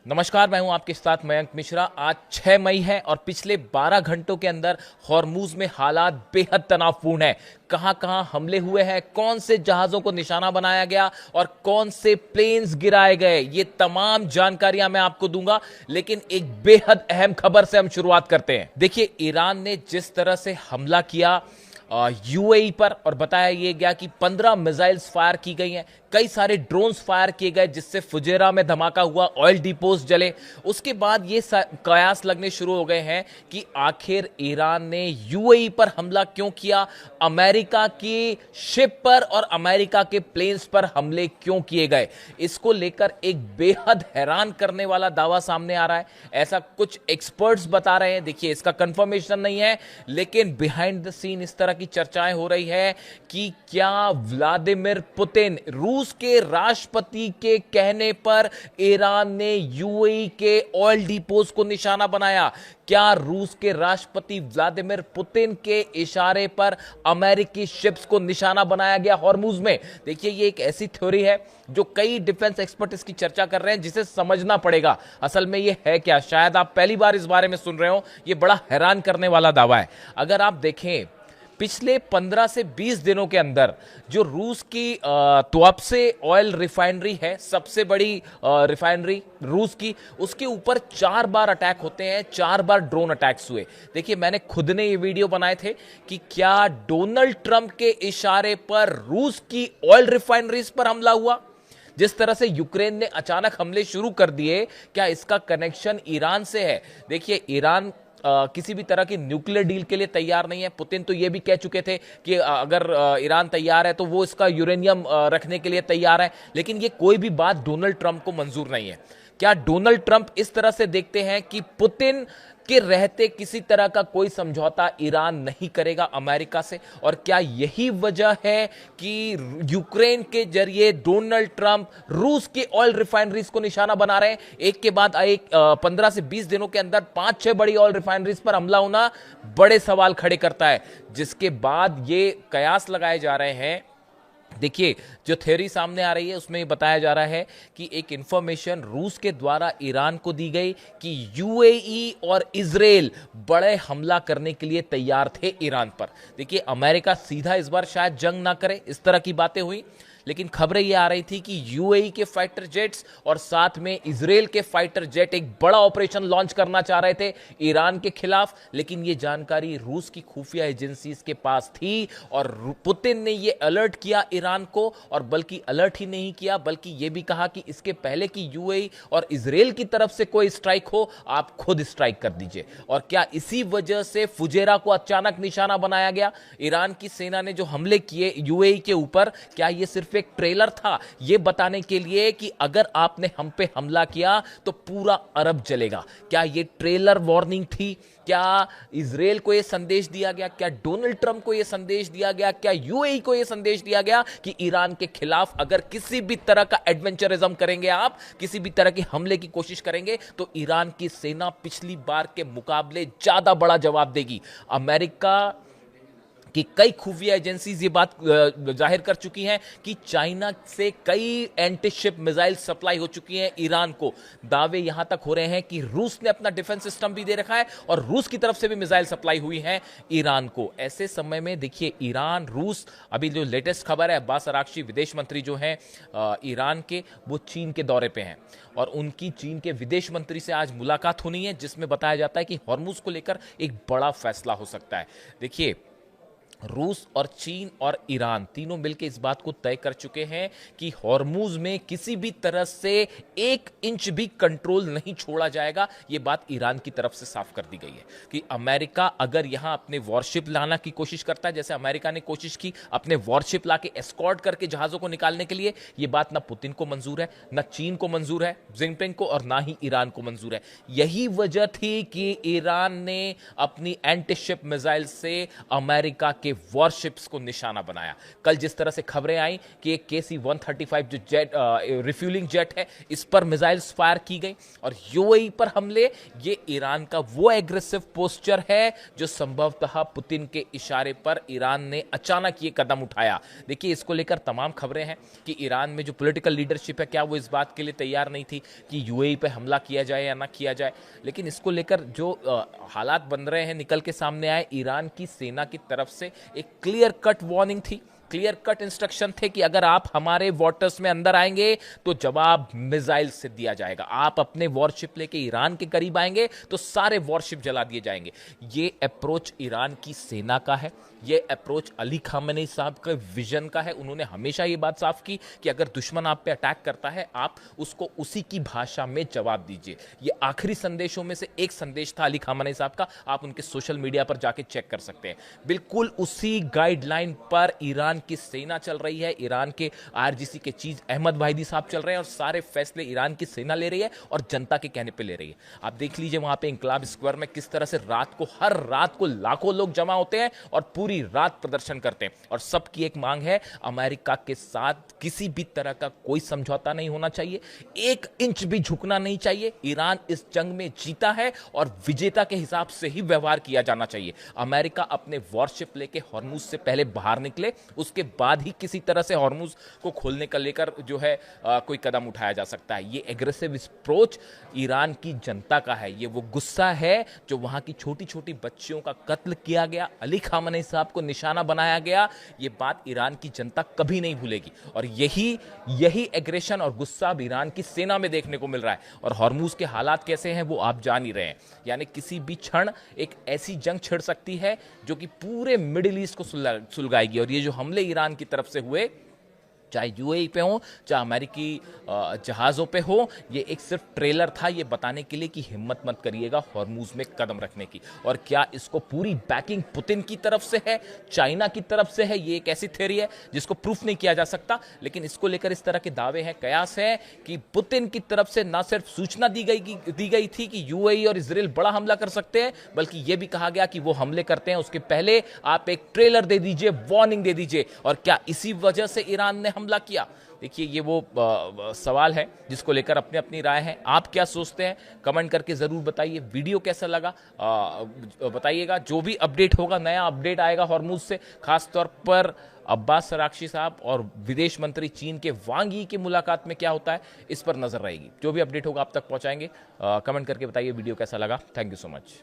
नमस्कार, मैं हूं आपके साथ मयंक मिश्रा। आज 6 मई है और पिछले 12 घंटों के अंदर हॉर्मूज में हालात बेहद तनावपूर्ण है। कहां कहां हमले हुए हैं, कौन से जहाजों को निशाना बनाया गया और कौन से प्लेन्स गिराए गए, ये तमाम जानकारियां मैं आपको दूंगा। लेकिन एक बेहद अहम खबर से हम शुरुआत करते हैं। देखिए, ईरान ने जिस तरह से हमला किया यूएई पर और बताया यह गया कि 15 मिसाइल्स फायर की गई हैं, कई सारे ड्रोन्स फायर किए गए जिससे फुजेरा में धमाका हुआ, ऑयल डिपोज जले। उसके बाद ये कयास लगने शुरू हो गए हैं कि आखिर ईरान ने यूएई पर हमला क्यों किया, अमेरिका की शिप पर और अमेरिका के प्लेन्स पर हमले क्यों किए गए। इसको लेकर एक बेहद हैरान करने वाला दावा सामने आ रहा है। ऐसा कुछ एक्सपर्ट्स बता रहे हैं। देखिए, इसका कंफर्मेशन नहीं है, लेकिन बिहाइंड द सीन इस तरह की चर्चाएं हो रही है कि क्या व्लादिमीर पुतिन, रूस के राष्ट्रपति के कहने पर ईरान ने यूएई के ऑयल डिपोज को निशाना बनाया। क्या रूस के राष्ट्रपति व्लादिमीर पुतिन के इशारे पर अमेरिकी शिप्स को निशाना बनाया गया हॉर्मूज में। देखिए, ये एक ऐसी थ्योरी है जो कई डिफेंस एक्सपर्ट इसकी चर्चा कर रहे हैं, जिसे समझना पड़ेगा असल में ये है क्या। शायद आप पहली बार इस बारे में सुन रहे हो। ये बड़ा हैरान करने वाला दावा है। अगर आप देखें, पिछले 15 से 20 दिनों के अंदर जो रूस की तुआप्से ऑयल रिफाइनरी है, सबसे बड़ी रिफाइनरी रूस की, उसके ऊपर 4 बार अटैक होते हैं, 4 बार ड्रोन अटैक्स हुए। देखिए, मैंने खुद ने ये वीडियो बनाए थे कि क्या डोनाल्ड ट्रंप के इशारे पर रूस की ऑयल रिफाइनरीज पर हमला हुआ। जिस तरह से यूक्रेन ने अचानक हमले शुरू कर दिए, क्या इसका कनेक्शन ईरान से है। देखिए, ईरान किसी भी तरह की न्यूक्लियर डील के लिए तैयार नहीं है। पुतिन तो यह भी कह चुके थे कि अगर ईरान तैयार है तो वो इसका यूरेनियम रखने के लिए तैयार है, लेकिन ये कोई भी बात डोनाल्ड ट्रंप को मंजूर नहीं है। क्या डोनाल्ड ट्रंप इस तरह से देखते हैं कि पुतिन के रहते किसी तरह का कोई समझौता ईरान नहीं करेगा अमेरिका से? और क्या यही वजह है कि यूक्रेन के जरिए डोनाल्ड ट्रंप रूस की ऑयल रिफाइनरीज को निशाना बना रहे हैं? एक के बाद एक 15 से 20 दिनों के अंदर 5-6 बड़ी ऑयल रिफाइनरीज पर हमला होना बड़े सवाल खड़े करता है, जिसके बाद ये कयास लगाए जा रहे हैं। देखिए, जो थ्योरी सामने आ रही है उसमें बताया जा रहा है कि एक इंफॉर्मेशन रूस के द्वारा ईरान को दी गई कि यूएई और इजराइल बड़े हमला करने के लिए तैयार थे ईरान पर। देखिए, अमेरिका सीधा इस बार शायद जंग ना करे, इस तरह की बातें हुई, लेकिन खबरें ये आ रही थी कि यूएई के फाइटर जेट्स और साथ में इजराइल के फाइटर जेट एक बड़ा ऑपरेशन लॉन्च करना चाह रहे थे ईरान के खिलाफ। लेकिन ये जानकारी रूस की खुफिया एजेंसी के पास थी और पुतिन ने ये अलर्ट किया ईरान को। और बल्कि अलर्ट ही नहीं किया, बल्कि ये भी कहा कि इसके पहले कि यूएई और इजराइल की तरफ से कोई स्ट्राइक हो, आप खुद स्ट्राइक कर दीजिए। और क्या इसी वजह से फुजेरा को अचानक निशाना बनाया गया? ईरान की सेना ने जो हमले किए यूएई के ऊपर, क्या ये सिर्फ एक ट्रेलर था यह बताने के लिए कि अगर आपने हम पे हमला किया तो पूरा अरब जलेगा? क्या यह ट्रेलर वार्निंग थी? क्या इजराइल को यह संदेश दिया गया? क्या डोनाल्ड ट्रंप को यह संदेश दिया गया? क्या यूएई को यह संदेश दिया गया कि ईरान के खिलाफ अगर किसी भी तरह का एडवेंचरिज्म करेंगे, आप किसी भी तरह के हमले की कोशिश करेंगे, तो ईरान की सेना पिछली बार के मुकाबले ज्यादा बड़ा जवाब देगी। अमेरिका कि कई खुफिया एजेंसीज ये बात जाहिर कर चुकी हैं कि चाइना से कई एंटी शिप मिसाइल सप्लाई हो चुकी हैं ईरान को। दावे यहां तक हो रहे हैं कि रूस ने अपना डिफेंस सिस्टम भी दे रखा है और रूस की तरफ से भी मिसाइल सप्लाई हुई है ईरान को। ऐसे समय में देखिए, ईरान रूस, अभी जो लेटेस्ट खबर है, अब्बास अरागची विदेश मंत्री जो हैं ईरान के, वो चीन के दौरे पे हैं और उनकी चीन के विदेश मंत्री से आज मुलाकात होनी है, जिसमें बताया जाता है कि हॉर्मुज को लेकर एक बड़ा फैसला हो सकता है। देखिए, रूस और चीन और ईरान तीनों मिलकर इस बात को तय कर चुके हैं कि हॉर्मूज में किसी भी तरह से 1 इंच भी कंट्रोल नहीं छोड़ा जाएगा। यह बात ईरान की तरफ से साफ कर दी गई है कि अमेरिका अगर यहां अपने वॉरशिप लाना की कोशिश करता है, जैसे अमेरिका ने कोशिश की अपने वॉरशिप लाके एस्कॉर्ट करके जहाजों को निकालने के लिए, यह बात ना पुतिन को मंजूर है, ना चीन को मंजूर है जिनपिंग को, और ना ही ईरान को मंजूर है। यही वजह थी कि ईरान ने अपनी एंटी शिप मिसाइल से अमेरिका के के वॉरशिप्स को निशाना बनाया। कल जिस तरह से खबरें आई कि एक KC-135 जो जेट रिफ्यूलिंग जेट है, इस पर मिसाइल्स फायर की गई और यूएई पर हमले, ये ईरान का वो एग्रेसिव पोस्चर है जो संभवतः पुतिन के इशारे पर ईरान ने अचानक ये कदम उठाया। देखिए, इसको लेकर तमाम खबरें हैं कि ईरान में जो पॉलिटिकल लीडरशिप है, क्या वो इस बात के लिए तैयार नहीं थी कि यूएई पे हमला किया जाए या ना किया जाए। लेकिन इसको लेकर जो हालात बन रहे हैं निकल के सामने आए, ईरान की सेना की तरफ से एक क्लियर कट वार्निंग थी, क्लियर कट इंस्ट्रक्शन थे कि अगर आप हमारे वाटर्स में अंदर आएंगे तो जवाब मिसाइल से दिया जाएगा। आप अपने वॉरशिप लेके ईरान के करीब आएंगे तो सारे वॉरशिप जला दिए जाएंगे। ये अप्रोच ईरान की सेना का है, ये अप्रोच अली खामेनी साहब के विजन का है। उन्होंने हमेशा ये बात साफ की कि अगर दुश्मन आप पे अटैक करता है, आप उसको उसी की भाषा में जवाब दीजिए। ये आखिरी संदेशों में से एक संदेश था अली खामेनी साहब का, आप उनके सोशल मीडिया पर जाके चेक कर सकते हैं। बिल्कुल उसी गाइडलाइन पर ईरान की सेना चल रही है, ईरान के आरजीसी के चीफ अहमद वाहिदी साहब चल रहे हैं और सारे फैसले ईरान की सेना ले रही है और जनता के कहने पे ले रही है। आप देख लीजिए वहां पे इंकलाब स्क्वायर में किस तरह से हर रात को लाखों लोग जमा होते हैं और पूरी रात प्रदर्शन करते हैं और सबकी एक मांग है, अमेरिका के साथ किसी भी तरह का कोई समझौता नहीं होना चाहिए, 1 इंच भी झुकना नहीं चाहिए। ईरान इस जंग में जीता है और विजेता के हिसाब से ही व्यवहार किया जाना चाहिए। अमेरिका अपने वॉरशिप लेके हॉर्मुज से पहले बाहर निकले, उसके बाद ही किसी तरह से हॉर्मुज को खोलने का लेकर जो है कोई कदम उठाया जा सकता है। ये एग्रेसिव अप्रोच ईरान की जनता का है, ये वो गुस्सा है जो वहां की छोटी छोटी बच्चियों का कत्ल किया गया, अली खामेनी साहब को निशाना बनाया गया। ये बात ईरान की जनता कभी नहीं भूलेगी और यही एग्रेशन और गुस्सा अब ईरान की सेना में देखने को मिल रहा है। और हॉर्मुज के हालात कैसे हैं वो आप जान ही रहे हैं, यानी किसी भी क्षण एक ऐसी जंग छिड़ सकती है जो कि पूरे मिडिल ईस्ट को सुलगाएगी। और ये जो हमले ईरान की तरफ से हुए, चाहे यूएई पे हो, चाहे अमेरिकी जहाज़ों पे हो, ये एक सिर्फ ट्रेलर था ये बताने के लिए कि हिम्मत मत करिएगा हॉर्मुज में कदम रखने की। और क्या इसको पूरी बैकिंग पुतिन की तरफ से है, चाइना की तरफ से है, ये एक ऐसी थ्योरी है जिसको प्रूफ नहीं किया जा सकता, लेकिन इसको लेकर इस तरह के दावे हैं, कयास है कि पुतिन की तरफ से ना सिर्फ सूचना दी गई थी कि यूएई और इजराइल बड़ा हमला कर सकते हैं, बल्कि यह भी कहा गया कि वो हमले करते हैं उसके पहले आप एक ट्रेलर दे दीजिए, वार्निंग दे दीजिए। और क्या इसी वजह से ईरान ने हमला किया? देखिए, ये वो सवाल है जिसको लेकर अपनी अपनी राय है। आप क्या सोचते हैं कमेंट करके जरूर बताइए। वीडियो कैसा लगा बताइएगा। जो भी अपडेट होगा, नया अपडेट आएगा हॉर्मुज से, खासतौर पर अब्बास अरागची साहब और विदेश मंत्री चीन के वांग यी की मुलाकात में क्या होता है, इस पर नजर रहेगी। जो भी अपडेट होगा आप तक पहुंचाएंगे। कमेंट करके बताइए वीडियो कैसा लगा। Thank you so much.